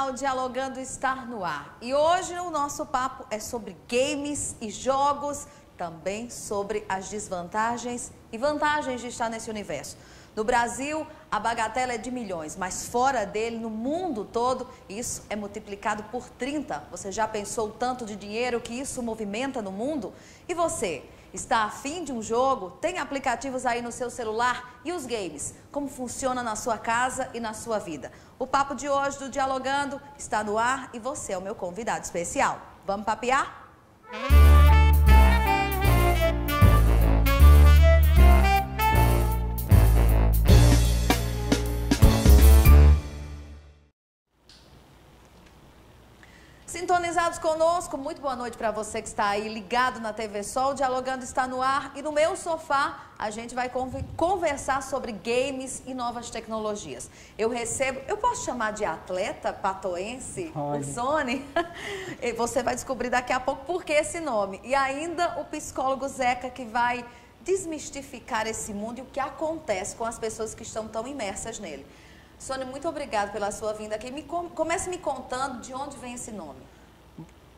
O Dialogando está no ar e hoje o nosso papo é sobre games e jogos, também sobre as desvantagens e vantagens de estar nesse universo. No Brasil, a bagatela é de milhões, mas fora dele, no mundo todo, isso é multiplicado por 30. Você já pensou o tanto de dinheiro que isso movimenta no mundo? E você? Está afim de um jogo? Tem aplicativos aí no seu celular? E os games? Como funciona na sua casa e na sua vida? O papo de hoje do Dialogando está no ar e você é o meu convidado especial. Vamos papear? Sintonizados conosco, muito boa noite para você que está aí ligado na TV Sol. O Dialogando está no ar e no meu sofá a gente vai conversar sobre games e novas tecnologias. Eu posso chamar de atleta patoense, o Sony? Você vai descobrir daqui a pouco por que esse nome. E ainda o psicólogo Zeca, que vai desmistificar esse mundo e o que acontece com as pessoas que estão tão imersas nele. Sônia, muito obrigada pela sua vinda aqui. Comece me contando de onde vem esse nome.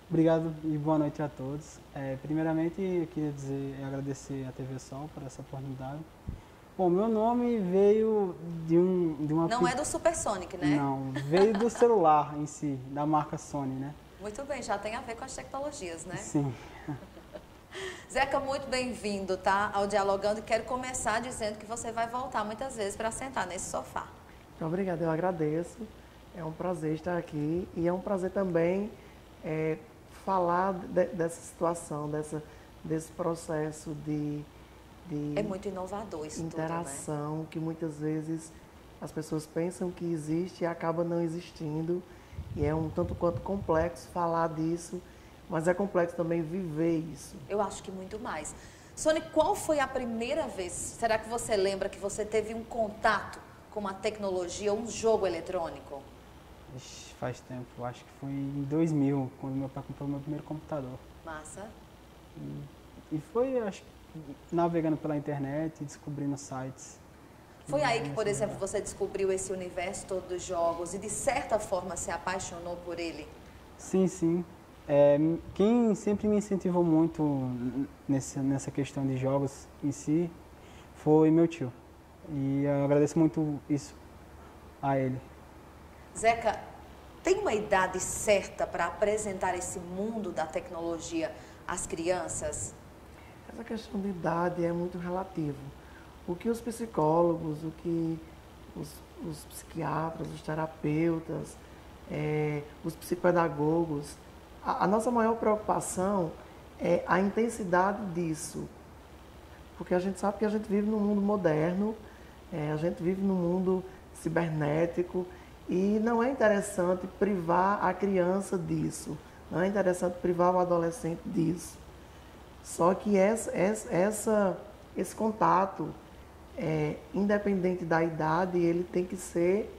Obrigado e boa noite a todos. Primeiramente, eu queria agradecer a TV Sol por essa oportunidade. Bom, meu nome veio de uma... Não é do Supersonic, né? Não, veio do celular em si, da marca Sony, né? Muito bem, já tem a ver com as tecnologias, né? Sim. Zeca, muito bem-vindo, tá? Ao Dialogando. E quero começar dizendo que você vai voltar muitas vezes para sentar nesse sofá. Obrigada, eu agradeço. É um prazer estar aqui e é um prazer também falar dessa situação, desse processo de é muito inovador isso interação, tudo, né? Que muitas vezes as pessoas pensam que existe e acaba não existindo. E é um tanto quanto complexo falar disso, mas é complexo também viver isso. Eu acho que muito mais. Sônia, qual foi a primeira vez, será que você lembra que você teve um contato com uma tecnologia, um jogo eletrônico? Ixi, faz tempo, acho que foi em 2000, quando meu pai comprou meu primeiro computador. Massa. E foi, acho que, navegando pela internet e descobrindo sites. Foi aí que, por exemplo, você descobriu esse universo todo dos jogos e, de certa forma, se apaixonou por ele? Sim, sim. Quem sempre me incentivou muito nessa questão de jogos em si foi meu tio. E eu agradeço muito isso a ele. Zeca, tem uma idade certa para apresentar esse mundo da tecnologia às crianças? Essa questão de idade é muito relativo. O que os psicólogos, o que os psiquiatras, os terapeutas, os psicopedagogos, a nossa maior preocupação é a intensidade disso. Porque a gente sabe que a gente vive num mundo moderno, a gente vive num mundo cibernético e não é interessante privar a criança disso, não é interessante privar o adolescente disso. Só que esse contato, independente da idade, ele tem que ser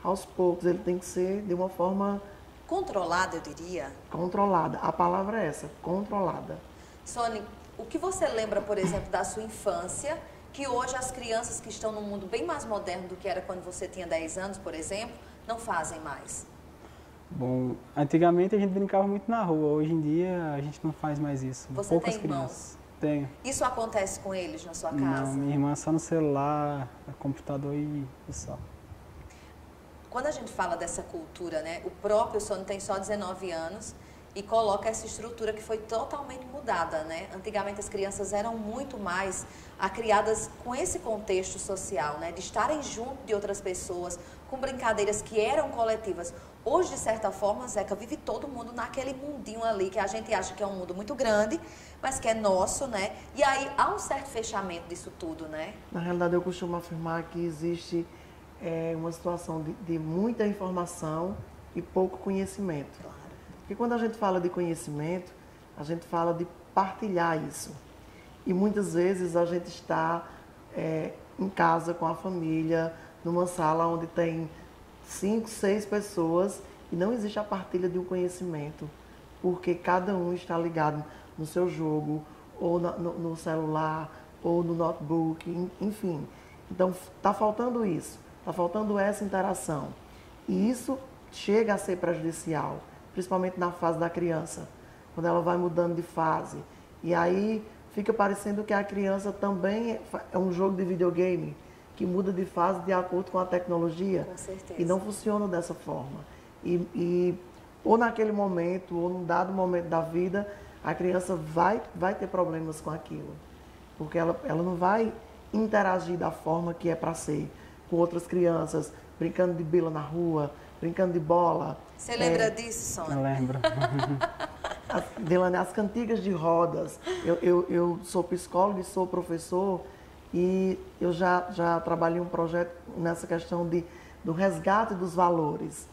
aos poucos, ele tem que ser de uma forma... controlada, eu diria. Controlada, a palavra é essa, controlada. Sônia, o que você lembra, por exemplo, da sua infância, que hoje as crianças que estão num mundo bem mais moderno do que era quando você tinha 10 anos, por exemplo, não fazem mais? Bom, antigamente a gente brincava muito na rua, hoje em dia a gente não faz mais isso. Você Poucas tem crianças. irmãos? Tenho. Isso acontece com eles na sua casa? Não, minha irmã só no celular, computador e só. Quando a gente fala dessa cultura, né, o próprio Sônia tem só 19 anos e coloca essa estrutura que foi totalmente mudada, né? Antigamente as crianças eram muito mais criadas com esse contexto social, né? De estarem junto de outras pessoas, com brincadeiras que eram coletivas. Hoje, de certa forma, Zeca, vive todo mundo naquele mundinho ali, que a gente acha que é um mundo muito grande, mas que é nosso, né? E aí há um certo fechamento disso tudo, né? Na realidade, eu costumo afirmar que existe uma situação de muita informação e pouco conhecimento. Claro. Porque quando a gente fala de conhecimento, a gente fala de partilhar isso. E muitas vezes a gente está em casa com a família, numa sala onde tem 5, 6 pessoas e não existe a partilha de um conhecimento, porque cada um está ligado no seu jogo, ou no celular, ou no notebook, enfim. Então, está faltando isso, está faltando essa interação. E isso chega a ser prejudicial, principalmente na fase da criança, quando ela vai mudando de fase. E aí fica parecendo que a criança também é um jogo de videogame que muda de fase de acordo com a tecnologia. Com certeza. E não funciona dessa forma. Ou naquele momento, ou num dado momento da vida, a criança vai ter problemas com aquilo. Porque ela não vai interagir da forma que é para ser, com outras crianças, brincando de bila na rua, brincando de bola. Você lembra disso, Sônia? Eu lembro. Deilane, as cantigas de rodas. Eu sou psicólogo e sou professor e eu já trabalhei um projeto nessa questão do resgate dos valores.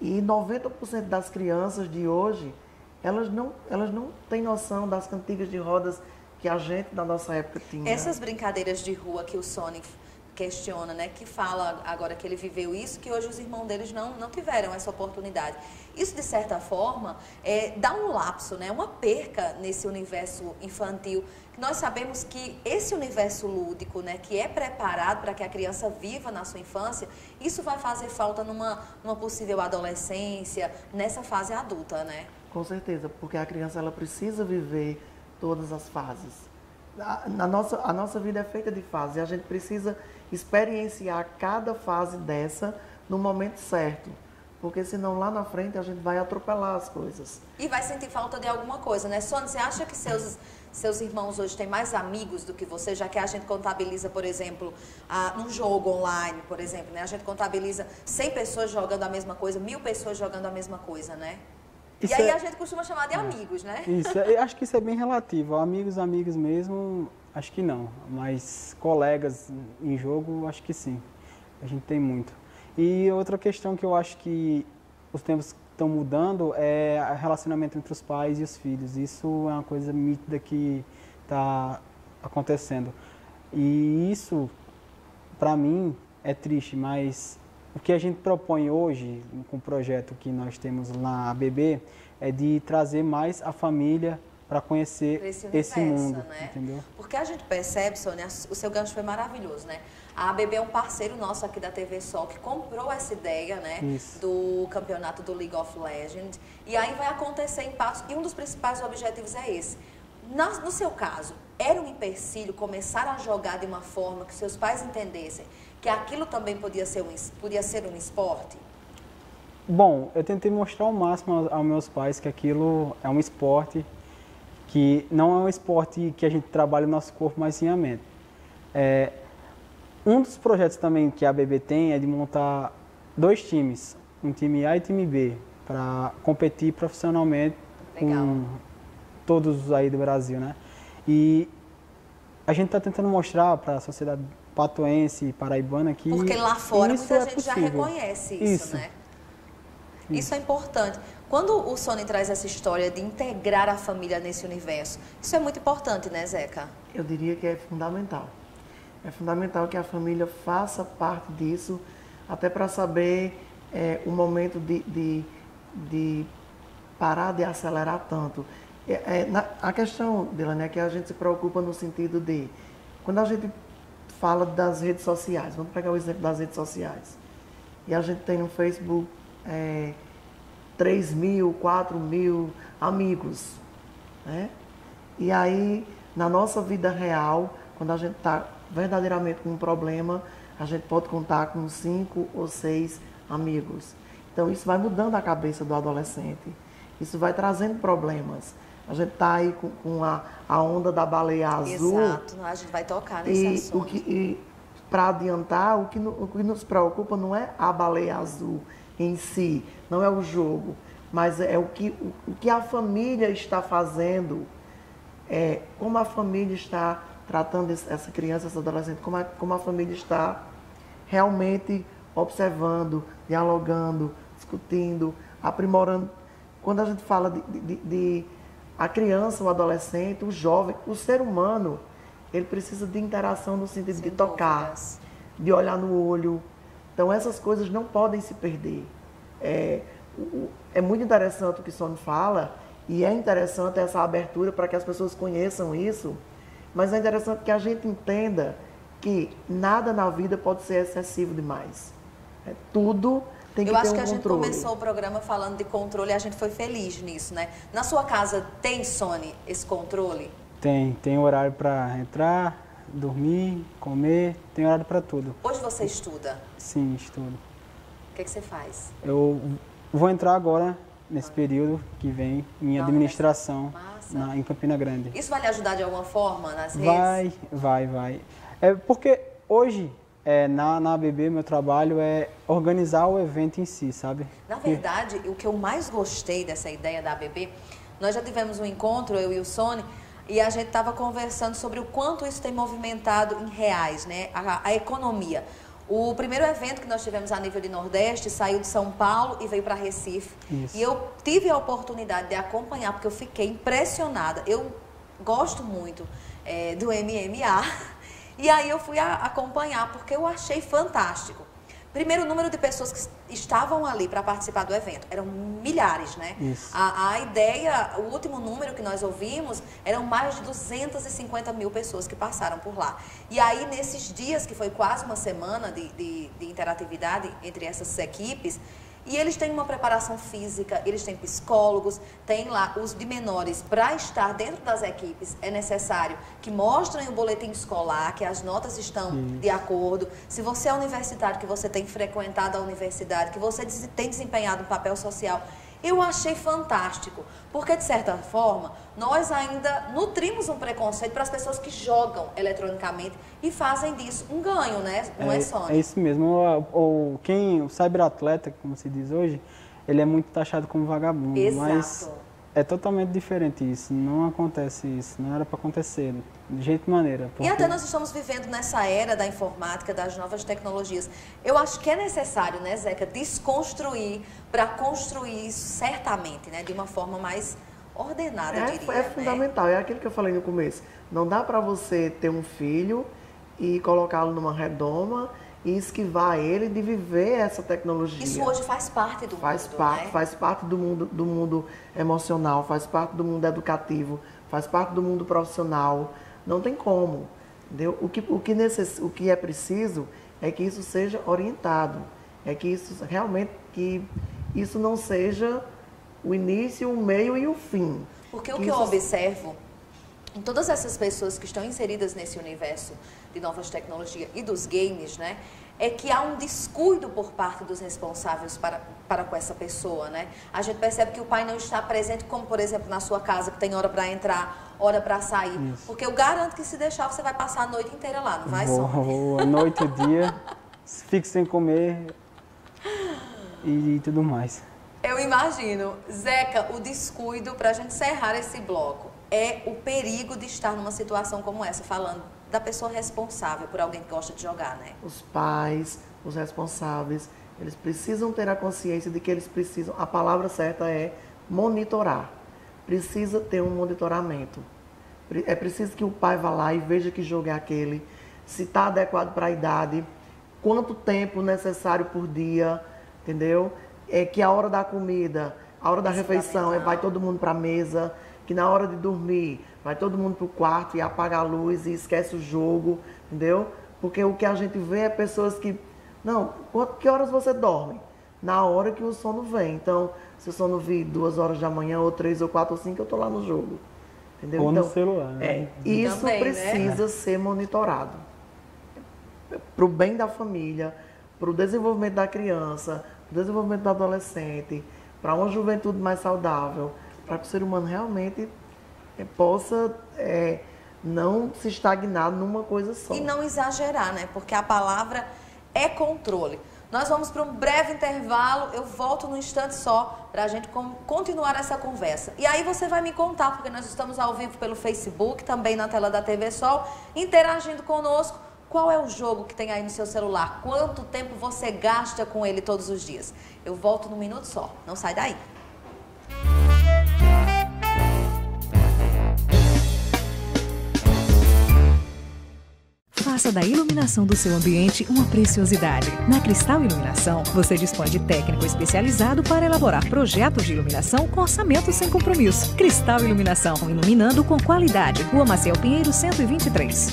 E 90% das crianças de hoje, elas não têm noção das cantigas de rodas que a gente, na nossa época, tinha. Essas brincadeiras de rua que o Sonic questiona, né? Que fala agora que ele viveu isso, que hoje os irmãos deles não tiveram essa oportunidade. Isso, de certa forma, dá um lapso, né? Uma perca nesse universo infantil. Nós sabemos que esse universo lúdico, né, que é preparado para que a criança viva na sua infância, isso vai fazer falta numa possível adolescência, nessa fase adulta, né? Com certeza, porque a criança ela precisa viver todas as fases. A nossa vida é feita de fases e a gente precisa experienciar cada fase dessa no momento certo. Porque senão lá na frente a gente vai atropelar as coisas. E vai sentir falta de alguma coisa, né? Sônia, você acha que seus irmãos hoje têm mais amigos do que você, já que a gente contabiliza, por exemplo, num jogo online, por exemplo, né? A gente contabiliza 100 pessoas jogando a mesma coisa, 1000 pessoas jogando a mesma coisa, né? Isso e aí a gente costuma chamar de amigos, né? Isso, eu acho que isso é bem relativo. Amigos mesmo, acho que não. Mas colegas em jogo, acho que sim. A gente tem muito. E outra questão que eu acho que os tempos estão mudando é o relacionamento entre os pais e os filhos. Isso é uma coisa nítida que está acontecendo. E isso, para mim, é triste, mas o que a gente propõe hoje, com o projeto que nós temos na ABB, é de trazer mais a família para conhecer esse mundo, né? Entendeu? Porque a gente percebe, Sônia, o seu gancho foi maravilhoso, né? A ABB é um parceiro nosso aqui da TV Sol que comprou essa ideia, né? Isso. Do campeonato do League of Legends. E aí vai acontecer em passos, e um dos principais objetivos é esse. No seu caso, era um empecilho começar a jogar de uma forma que seus pais entendessem que aquilo também podia ser um esporte? Bom, eu tentei mostrar ao máximo aos meus pais que aquilo é um esporte, que não é um esporte que a gente trabalha o nosso corpo, mas sim a mente. Um dos projetos também que a ABB tem é de montar 2 times, um time A e time B, para competir profissionalmente. Legal. Com todos aí do Brasil, né? E a gente está tentando mostrar para a sociedade patuense e paraibana que porque lá fora isso muita é gente já possível. reconhece isso, né? Isso é importante. Quando o Sony traz essa história de integrar a família nesse universo, isso é muito importante, né, Zeca? Eu diria que é fundamental. É fundamental que a família faça parte disso, até para saber o momento de parar de acelerar tanto. A questão, Deilane, é que a gente se preocupa no sentido de, quando a gente fala das redes sociais, vamos pegar o exemplo das redes sociais, e a gente tem no Facebook 3.000, 4.000 amigos, né? E aí, na nossa vida real, quando a gente está verdadeiramente com um problema, a gente pode contar com 5 ou 6 amigos. Então, isso vai mudando a cabeça do adolescente. Isso vai trazendo problemas. A gente está aí com a onda da baleia azul. Exato, a gente vai tocar nesse assunto. E para adiantar, o que nos preocupa não é a baleia azul em si, não é o jogo, mas é o que a família está fazendo, como a família está tratando essa criança, essa adolescente, como a família está realmente observando, dialogando, discutindo, aprimorando. Quando a gente fala de a criança, o adolescente, o jovem, o ser humano, ele precisa de interação no sentido de tocar, de olhar no olho. Então, essas coisas não podem se perder. É muito interessante o que o Sônia fala, e é interessante essa abertura para que as pessoas conheçam isso, mas é interessante que a gente entenda que nada na vida pode ser excessivo demais. Tudo tem que Eu ter acho um que a gente controle. começou o programa falando de controle e a gente foi feliz nisso, né? Na sua casa tem, Sony, esse controle? Tem horário para entrar, dormir, comer, tem horário para tudo. Hoje você estuda? Sim, estudo. O que você faz? Eu vou entrar agora, nesse período que vem, em administração Massa. em Campina Grande. Isso vai lhe ajudar de alguma forma nas redes? Vai. É porque hoje, na ABB, meu trabalho é organizar o evento em si, sabe? Na verdade, o que eu mais gostei dessa ideia da ABB, nós já tivemos um encontro, eu e o Sony, e a gente estava conversando sobre o quanto isso tem movimentado em reais, né? A economia. O primeiro evento que nós tivemos a nível de Nordeste saiu de São Paulo e veio para Recife. Isso. E eu tive a oportunidade de acompanhar, porque eu fiquei impressionada. Eu gosto muito do MMA. E aí eu fui acompanhar, porque eu achei fantástico. Primeiro, o número de pessoas que estavam ali para participar do evento. Eram milhares, né? Isso. A ideia, o último número que nós ouvimos, eram mais de 250 mil pessoas que passaram por lá. E aí, nesses dias, que foi quase uma semana de interatividade entre essas equipes, e eles têm uma preparação física, eles têm psicólogos, tem lá os de menores. Para estar dentro das equipes, é necessário que mostrem o boletim escolar, que as notas estão de acordo. Se você é universitário, que você tem frequentado a universidade, que você tem desempenhado um papel social. Eu achei fantástico, porque de certa forma, nós ainda nutrimos um preconceito para as pessoas que jogam eletronicamente e fazem disso um ganho, né? Não é só. É isso mesmo. O cyberatleta, como se diz hoje, ele é muito taxado como vagabundo. Exato. Mas é totalmente diferente isso. Não acontece isso. Não era para acontecer. De jeito maneira. E até nós estamos vivendo nessa era da informática, das novas tecnologias. Eu acho que é necessário, né, Zeca, desconstruir para construir isso certamente, né, de uma forma mais ordenada, eu diria. É fundamental, é aquilo que eu falei no começo. Não dá para você ter um filho e colocá-lo numa redoma e esquivar ele de viver essa tecnologia. Isso hoje faz parte do mundo, né? Faz parte do mundo emocional, faz parte do mundo educativo, faz parte do mundo profissional. Não tem como, entendeu? O que é preciso é que isso seja orientado, é que isso realmente, que isso não seja o início, o meio e o fim. Porque o que eu observo em todas essas pessoas que estão inseridas nesse universo de novas tecnologias e dos games, né, é que há um descuido por parte dos responsáveis para com essa pessoa, né? A gente percebe que o pai não está presente, como por exemplo na sua casa, que tem hora para entrar, hora para sair. Isso. Porque eu garanto que se deixar, você vai passar a noite inteira lá, não vai, Sônia? Vou a noite e o dia, fico sem comer e tudo mais. Eu imagino. Zeca, o descuido, para a gente encerrar esse bloco, é o perigo de estar numa situação como essa, falando da pessoa responsável por alguém que gosta de jogar, né? Os pais, os responsáveis, eles precisam ter a consciência de que eles precisam, a palavra certa é monitorar. Precisa ter um monitoramento. É preciso que o pai vá lá e veja que jogo é aquele, se está adequado para a idade, quanto tempo necessário por dia, entendeu? É que a hora da comida, a hora da refeição, vai todo mundo para a mesa, que na hora de dormir, vai todo mundo para o quarto e apaga a luz e esquece o jogo, entendeu? Porque o que a gente vê é pessoas que... Não, que horas você dorme? Na hora que o sono vem. Então, se o sono vir 2 horas da manhã, ou 3, ou 4, ou 5, eu estou lá no jogo. Entendeu? Ou então, no celular. Né? Isso também, precisa ser monitorado. Para o bem da família, para o desenvolvimento da criança, para o desenvolvimento do adolescente, para uma juventude mais saudável, para que o ser humano realmente possa não se estagnar numa coisa só. E não exagerar, né? Porque a palavra é controle. Nós vamos para um breve intervalo, eu volto num instante só para a gente continuar essa conversa. E aí você vai me contar, porque nós estamos ao vivo pelo Facebook, também na tela da TV Sol, interagindo conosco. Qual é o jogo que tem aí no seu celular? Quanto tempo você gasta com ele todos os dias? Eu volto num minuto só, não sai daí. Faça da iluminação do seu ambiente uma preciosidade. Na Cristal Iluminação, você dispõe de técnico especializado para elaborar projetos de iluminação com orçamento sem compromisso. Cristal Iluminação, iluminando com qualidade. Rua Maciel Pinheiro, 123.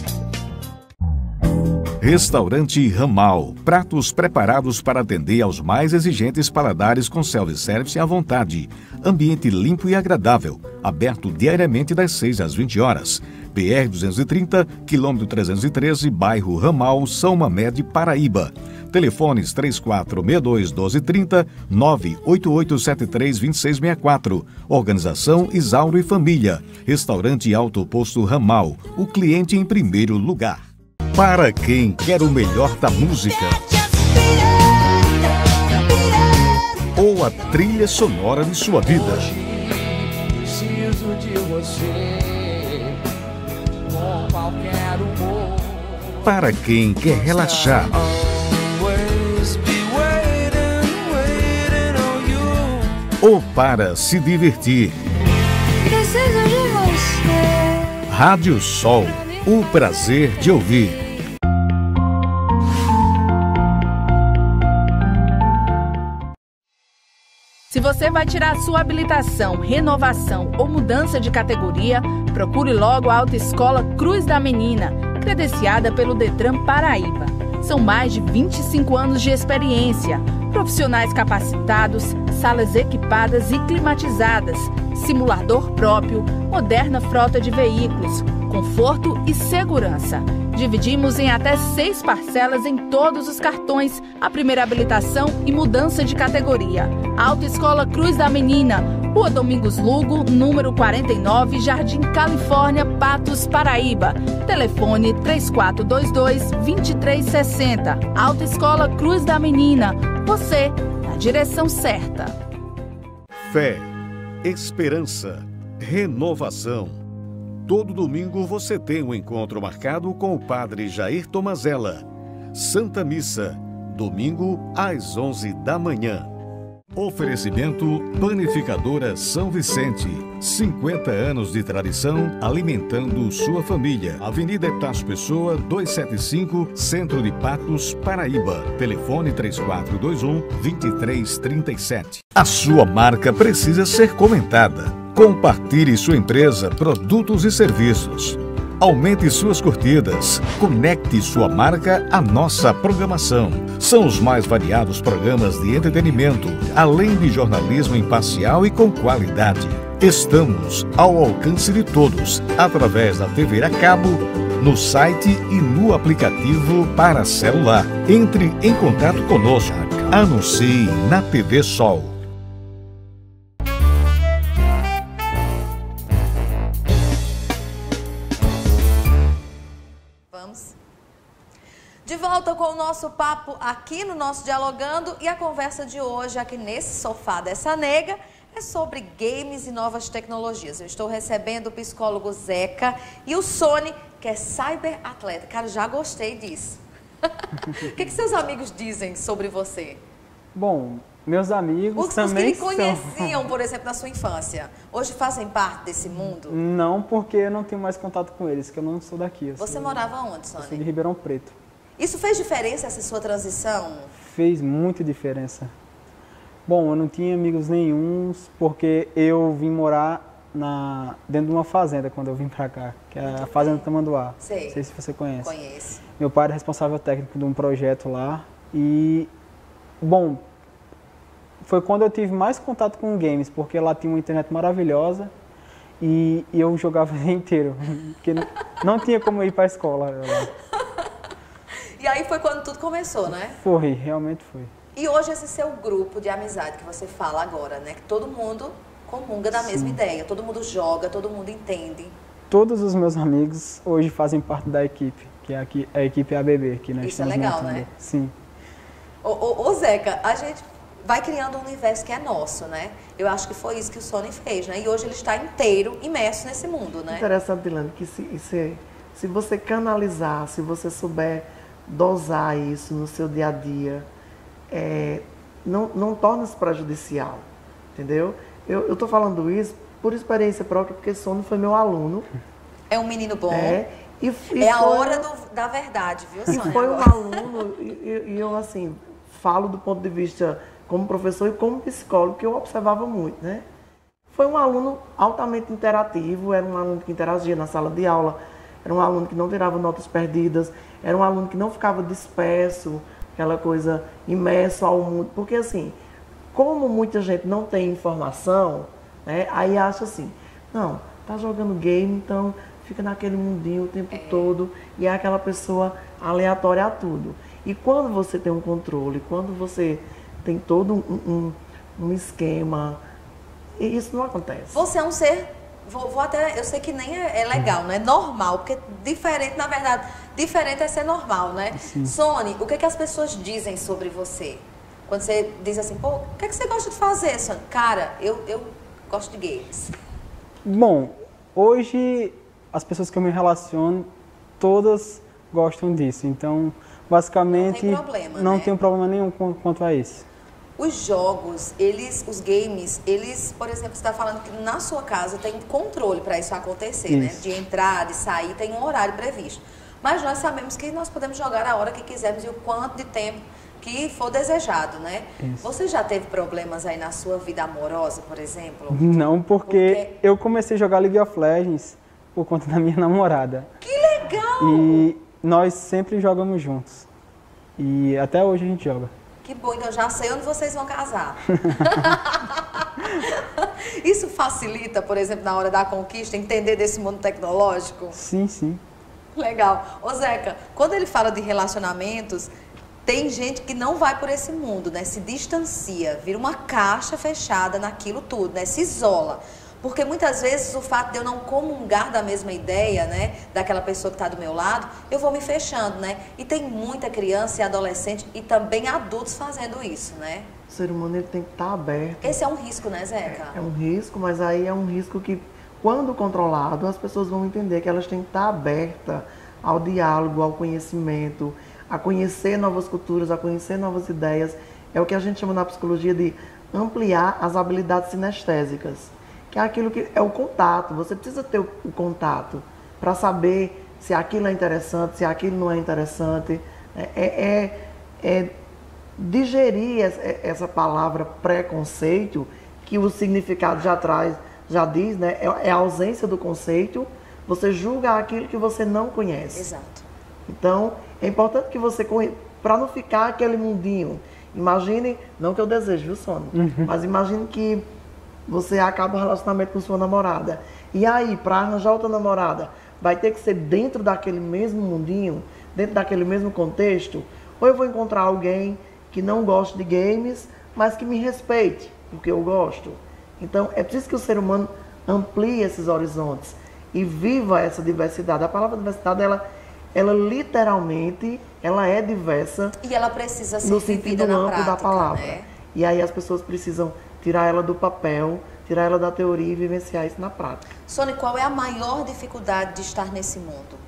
Restaurante Ramal. Pratos preparados para atender aos mais exigentes paladares com self-service à vontade. Ambiente limpo e agradável. Aberto diariamente das 6 às 20 horas. BR-230, quilômetro 313, bairro Ramal, São Mamed, Paraíba. Telefones 3462-1230, 98873-2664. Organização Isauro e Família. Restaurante Alto Posto Ramal. O cliente em primeiro lugar. Para quem quer o melhor da música ou a trilha sonora de sua vida. Preciso de você com qualquer humor. Para quem quer relaxar ou para se divertir. Preciso de você. Rádio Sol, o prazer de ouvir. Se você vai tirar sua habilitação, renovação ou mudança de categoria, procure logo a Autoescola Cruz da Menina, credenciada pelo Detran Paraíba. São mais de 25 anos de experiência, profissionais capacitados, salas equipadas e climatizadas, simulador próprio, moderna frota de veículos, conforto e segurança. Dividimos em até 6 parcelas em todos os cartões, a primeira habilitação e mudança de categoria. Autoescola Cruz da Menina, Rua Domingos Lugo, número 49, Jardim Califórnia, Patos, Paraíba. Telefone 3422-2360. Autoescola Cruz da Menina, você na direção certa. Fé, esperança, renovação. Todo domingo você tem um encontro marcado com o Padre Jair Tomazella. Santa Missa, domingo às 11 da manhã. Oferecimento Panificadora São Vicente. 50 anos de tradição alimentando sua família. Avenida Epitácio Pessoa, 275, Centro de Patos, Paraíba. Telefone 3421-2337. A sua marca precisa ser comentada. Compartilhe sua empresa, produtos e serviços. Aumente suas curtidas. Conecte sua marca à nossa programação. São os mais variados programas de entretenimento, além de jornalismo imparcial e com qualidade. Estamos ao alcance de todos, através da TV a cabo, no site e no aplicativo para celular. Entre em contato conosco. Anuncie na TV Sol. De volta com o nosso papo aqui no nosso Dialogando, e a conversa de hoje aqui nesse sofá dessa nega é sobre games e novas tecnologias. Eu estou recebendo o psicólogo Zeca e o Sony, que é cyberatleta. Cara, já gostei disso. O que seus amigos dizem sobre você? Bom, meus amigos os também que lhe conheciam, por exemplo, na sua infância, hoje fazem parte desse mundo? Não, porque eu não tenho mais contato com eles, que eu não sou daqui. Você morava onde, Sony? Eu sou de Ribeirão Preto. Isso fez diferença, essa sua transição? Fez muita diferença. Bom, eu não tinha amigos nenhuns, porque eu vim morar dentro de uma fazenda quando eu vim pra cá, que é a Fazenda Tamanduá. Sei. Não sei se você conhece. Conheço. Meu pai era responsável técnico de um projeto lá e, bom, foi quando eu tive mais contato com games, porque lá tinha uma internet maravilhosa e eu jogava o dia inteiro, porque não tinha como ir pra escola lá. E aí foi quando tudo começou, né? Foi, realmente foi. E hoje esse seu grupo de amizade que você fala agora, né? Que todo mundo comunga da mesma ideia, todo mundo joga, todo mundo entende. Todos os meus amigos hoje fazem parte da equipe, que é aqui, a equipe ABB, que nós Isso é estamos legal, montando. né? Sim. Ô Zeca, a gente vai criando um universo que é nosso, né? Eu acho que foi isso que o Sony fez, né? E hoje ele está inteiro, imerso nesse mundo, né? Interessante, Dilane, que se você canalizar, se você souber dosar isso no seu dia a dia, não torna-se prejudicial, entendeu? Eu estou falando isso por experiência própria, porque Sony foi meu aluno. É um menino bom. É a hora da verdade, viu, Sônia? E foi um aluno, e eu, assim, falo do ponto de vista como professor e como psicólogo, que eu observava muito, né? Foi um aluno altamente interativo, era um aluno que interagia na sala de aula, era um aluno que não tirava notas perdidas, era um aluno que não ficava disperso, aquela coisa imerso ao mundo. Porque assim, como muita gente não tem informação, né, aí acha assim, não, tá jogando game, então fica naquele mundinho o tempo todo e é aquela pessoa aleatória a tudo. E quando você tem um controle, quando você tem todo um esquema, isso não acontece. Você é um ser, vou até, eu sei que nem é legal, não é normal, porque diferente, na verdade, diferente é ser normal, né? Sim. Sony, o que é que as pessoas dizem sobre você? Quando você diz assim, pô, o que é que você gosta de fazer, Sony? Cara, eu gosto de games. Bom, hoje as pessoas que eu me relaciono, todas gostam disso. Então, basicamente, Não tem problema, não né? tenho problema nenhum quanto a isso. Os jogos, os games, por exemplo, você está falando que na sua casa tem controle para isso acontecer, né? Isso. De entrar, de sair, tem um horário previsto. Mas nós sabemos que nós podemos jogar a hora que quisermos e o quanto de tempo que for desejado, né? Isso. Você já teve problemas aí na sua vida amorosa, por exemplo? Não, porque eu comecei a jogar League of Legends por conta da minha namorada. Que legal! E nós sempre jogamos juntos. E até hoje a gente joga. Que bom, então já sei onde vocês vão casar. Isso facilita, por exemplo, na hora da conquista, entender desse mundo tecnológico? Sim, sim. Legal. Ô Zeca, quando ele fala de relacionamentos, tem gente que não vai por esse mundo, né? Se distancia, vira uma caixa fechada naquilo tudo, né? Se isola. Porque muitas vezes o fato de eu não comungar da mesma ideia, né, daquela pessoa que está do meu lado, eu vou me fechando, né? E tem muita criança e adolescente e também adultos fazendo isso, né? O ser humano ele tem que estar aberto. Esse é um risco, né, Zeca? É um risco, mas aí é um risco que, quando controlado, as pessoas vão entender que elas têm que estar abertas ao diálogo, ao conhecimento, a conhecer novas culturas, a conhecer novas ideias. É o que a gente chama na psicologia de ampliar as habilidades sinestésicas, que é aquilo que é o contato. Você precisa ter o contato para saber se aquilo é interessante, se aquilo não é interessante. Digerir essa palavra preconceito, que o significado já diz, né? É a ausência do conceito. Você julga aquilo que você não conhece. Exato. Então, é importante que você conheça, para não ficar aquele mundinho. Imagine, não que eu deseje, viu, Sônia? Mas imagine que você acaba o relacionamento com sua namorada. E aí, para arranjar outra namorada, vai ter que ser dentro daquele mesmo mundinho, dentro daquele mesmo contexto? Ou eu vou encontrar alguém que não goste de games, mas que me respeite, porque eu gosto? Então, é preciso que o ser humano amplie esses horizontes e viva essa diversidade. A palavra diversidade, ela literalmente, ela é diversa. E ela precisa ser no vivida sentido na amplo prática, da palavra. né? E aí as pessoas precisam tirar ela do papel, tirar ela da teoria e vivenciar isso na prática. Sônia, qual é a maior dificuldade de estar nesse mundo?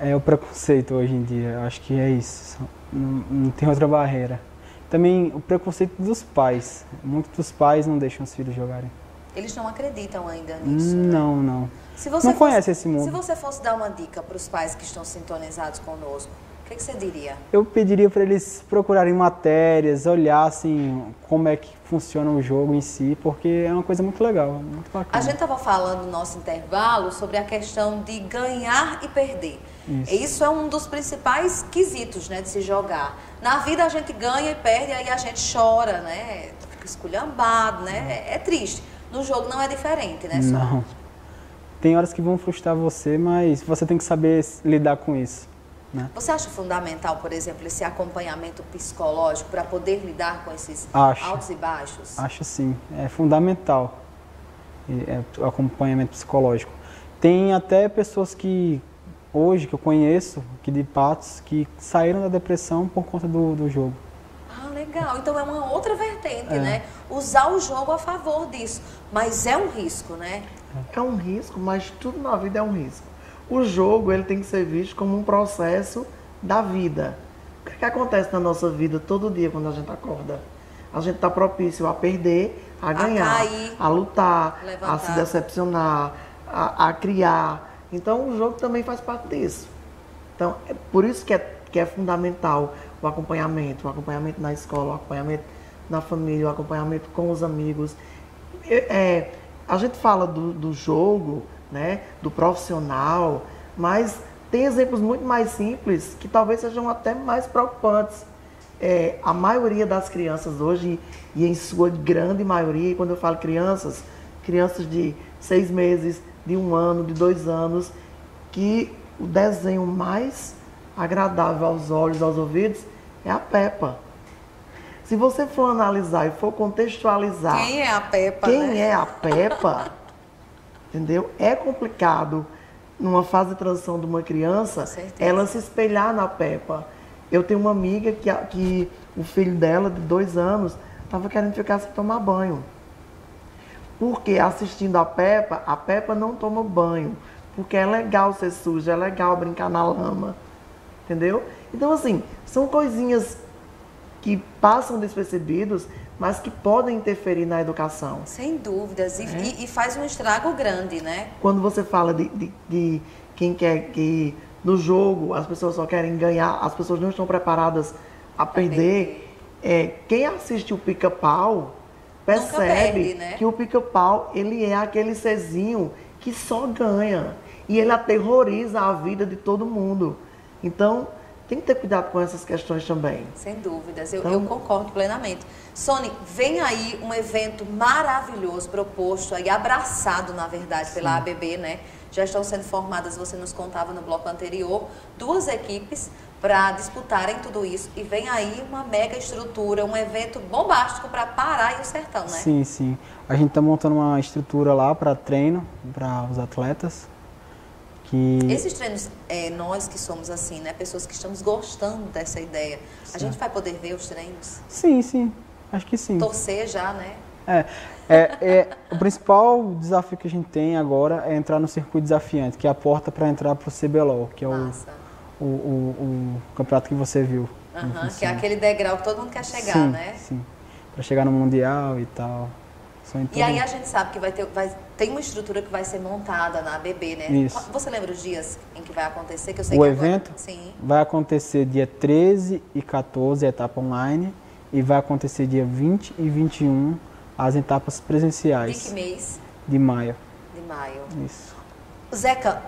É o preconceito hoje em dia, eu acho que é isso. Não tem outra barreira. Também o preconceito dos pais. Muitos dos pais não deixam os filhos jogarem. Eles não acreditam ainda nisso, né? Não. Se você Não conhece esse mundo. Se você fosse dar uma dica para os pais que estão sintonizados conosco, o que você diria? Eu pediria para eles procurarem matérias, olhassem como é que funciona o jogo em si, porque é uma coisa muito legal, muito bacana. A gente estava falando no nosso intervalo sobre a questão de ganhar e perder. Isso é um dos principais quesitos, né, de se jogar. Na vida a gente ganha e perde, aí a gente chora, né? Fica esculhambado, né? É triste. No jogo não é diferente, né, Sônia? Não. Tem horas que vão frustrar você, mas você tem que saber lidar com isso, né? Você acha fundamental, por exemplo, esse acompanhamento psicológico para poder lidar com esses altos e baixos? Acho sim, é fundamental o acompanhamento psicológico. Tem até pessoas que hoje que eu conheço, que de Patos, que saíram da depressão por conta do jogo. Ah, legal. Então é uma outra vertente, né? Usar o jogo a favor disso. Mas é um risco, né? É um risco, mas tudo na vida é um risco. O jogo, ele tem que ser visto como um processo da vida. O que acontece na nossa vida todo dia quando a gente acorda? A gente está propício a perder, a ganhar, cair, a lutar, levantar, a se decepcionar, a criar. Então, o jogo também faz parte disso. Então, é por isso que é fundamental o acompanhamento na escola, o acompanhamento na família, o acompanhamento com os amigos. A gente fala do jogo, né, do profissional, Mas tem exemplos muito mais simples que talvez sejam até mais preocupantes. A maioria das crianças hoje, e em sua grande maioria, e quando eu falo crianças de 6 meses, de 1 ano, de 2 anos, que o desenho mais agradável aos olhos, aos ouvidos, é a Peppa. Se você for analisar e for contextualizar... Quem é a Peppa, Quem é a Peppa, entendeu? É complicado, numa fase de transição de uma criança, ela se espelhar na Peppa. Eu tenho uma amiga que o filho dela, de 2 anos, estava querendo ficar sem tomar banho. Porque assistindo a Peppa não toma banho. Porque é legal ser suja, é legal brincar na lama. Entendeu? Então, assim, são coisinhas que passam despercebidos, mas que podem interferir na educação. Sem dúvidas. E faz um estrago grande, né? Quando você fala de quem quer que no jogo as pessoas só querem ganhar, as pessoas não estão preparadas a perder. Quem assiste o Pica-Pau percebe perde, né? que o Pica-Pau, ele é aquele serzinho que só ganha. E ele aterroriza a vida de todo mundo. Então, tem que ter cuidado com essas questões também. Sem dúvidas, eu concordo plenamente. Sony, vem aí um evento maravilhoso proposto, aí abraçado, na verdade, pela ABB, né? Já estão sendo formadas, você nos contava no bloco anterior, 2 equipes para disputarem tudo isso. E vem aí uma mega estrutura, um evento bombástico para Pará e o Sertão, né? Sim, sim. A gente está montando uma estrutura lá para treino, para os atletas. Esses treinos, nós que somos assim, né? Pessoas que estamos gostando dessa ideia, a gente vai poder ver os treinos? Sim, sim. Acho que sim. Torcer já, né? O principal desafio que a gente tem agora é entrar no circuito desafiante, que é a porta para entrar para o CBLOL, que é o campeonato que você viu. Que é aquele degrau que todo mundo quer chegar, sim, né? Sim, para chegar no Mundial e tal. E aí a gente sabe que tem uma estrutura que vai ser montada na ABB, né? Isso. Você lembra os dias em que vai acontecer? Que eu sei o que evento sim. vai acontecer dia 13 e 14, a etapa online, e vai acontecer dia 20 e 21, as etapas presenciais. De que mês? De maio. De maio. Isso. Zeca,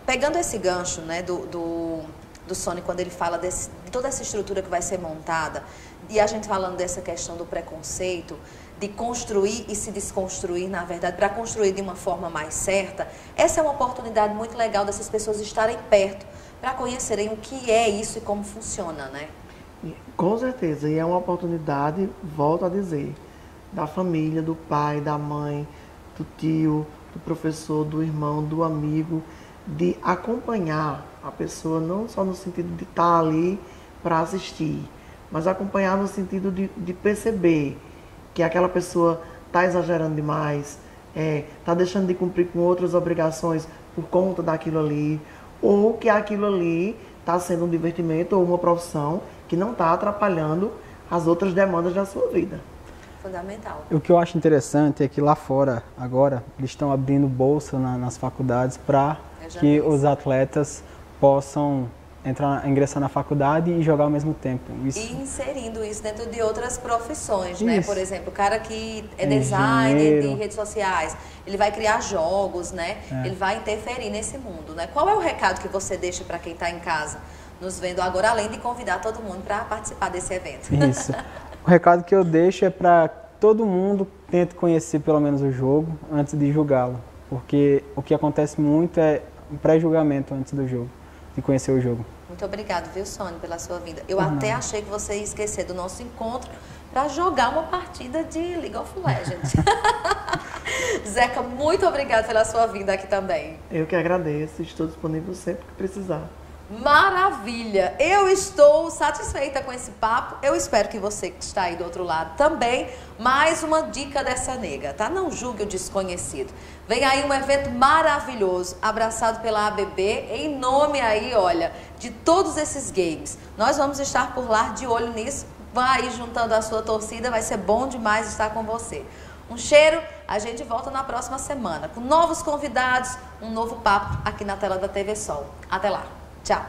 pegando esse gancho, né, do Sony, quando ele fala de toda essa estrutura que vai ser montada, e a gente falando dessa questão do preconceito, de construir e se desconstruir, na verdade, para construir de uma forma mais certa, essa é uma oportunidade muito legal dessas pessoas estarem perto, para conhecerem o que é isso e como funciona, né? Com certeza, e é uma oportunidade, volto a dizer, da família, do pai, da mãe, do tio, do professor, do irmão, do amigo, de acompanhar a pessoa, não só no sentido de estar ali para assistir, mas acompanhar no sentido de perceber que aquela pessoa está exagerando demais, está deixando de cumprir com outras obrigações por conta daquilo ali, ou que aquilo ali está sendo um divertimento ou uma profissão que não está atrapalhando as outras demandas da sua vida. Fundamental. O que eu acho interessante é que lá fora, agora, eles estão abrindo bolsa nas faculdades para que os atletas possam ingressar na faculdade e jogar ao mesmo tempo. Isso. E inserindo isso dentro de outras profissões, né? Por exemplo, o cara que é designer de redes sociais, ele vai criar jogos, né? Ele vai interferir nesse mundo, né? Qual é o recado que você deixa para quem está em casa nos vendo agora, além de convidar todo mundo para participar desse evento? Isso. O recado que eu deixo é para todo mundo tente conhecer pelo menos o jogo antes de julgá-lo, porque o que acontece muito é um pré-julgamento antes do jogo, de conhecer o jogo. Muito obrigado, viu, Sony, pela sua vinda. Eu até achei que você ia esquecer do nosso encontro para jogar uma partida de League of Legends. Zeca, muito obrigado pela sua vinda aqui também. Eu que agradeço, estou disponível sempre que precisar. Maravilha! Eu estou satisfeita com esse papo. Eu espero que você que está aí do outro lado também. Mais uma dica dessa nega, tá? Não julgue o desconhecido. Vem aí um evento maravilhoso, abraçado pela ABB, em nome aí, olha, de todos esses games. Nós vamos estar por lá de olho nisso. Vai aí juntando a sua torcida, vai ser bom demais estar com você. Um cheiro, a gente volta na próxima semana com novos convidados, um novo papo aqui na tela da TV Sol. Até lá! Tchau!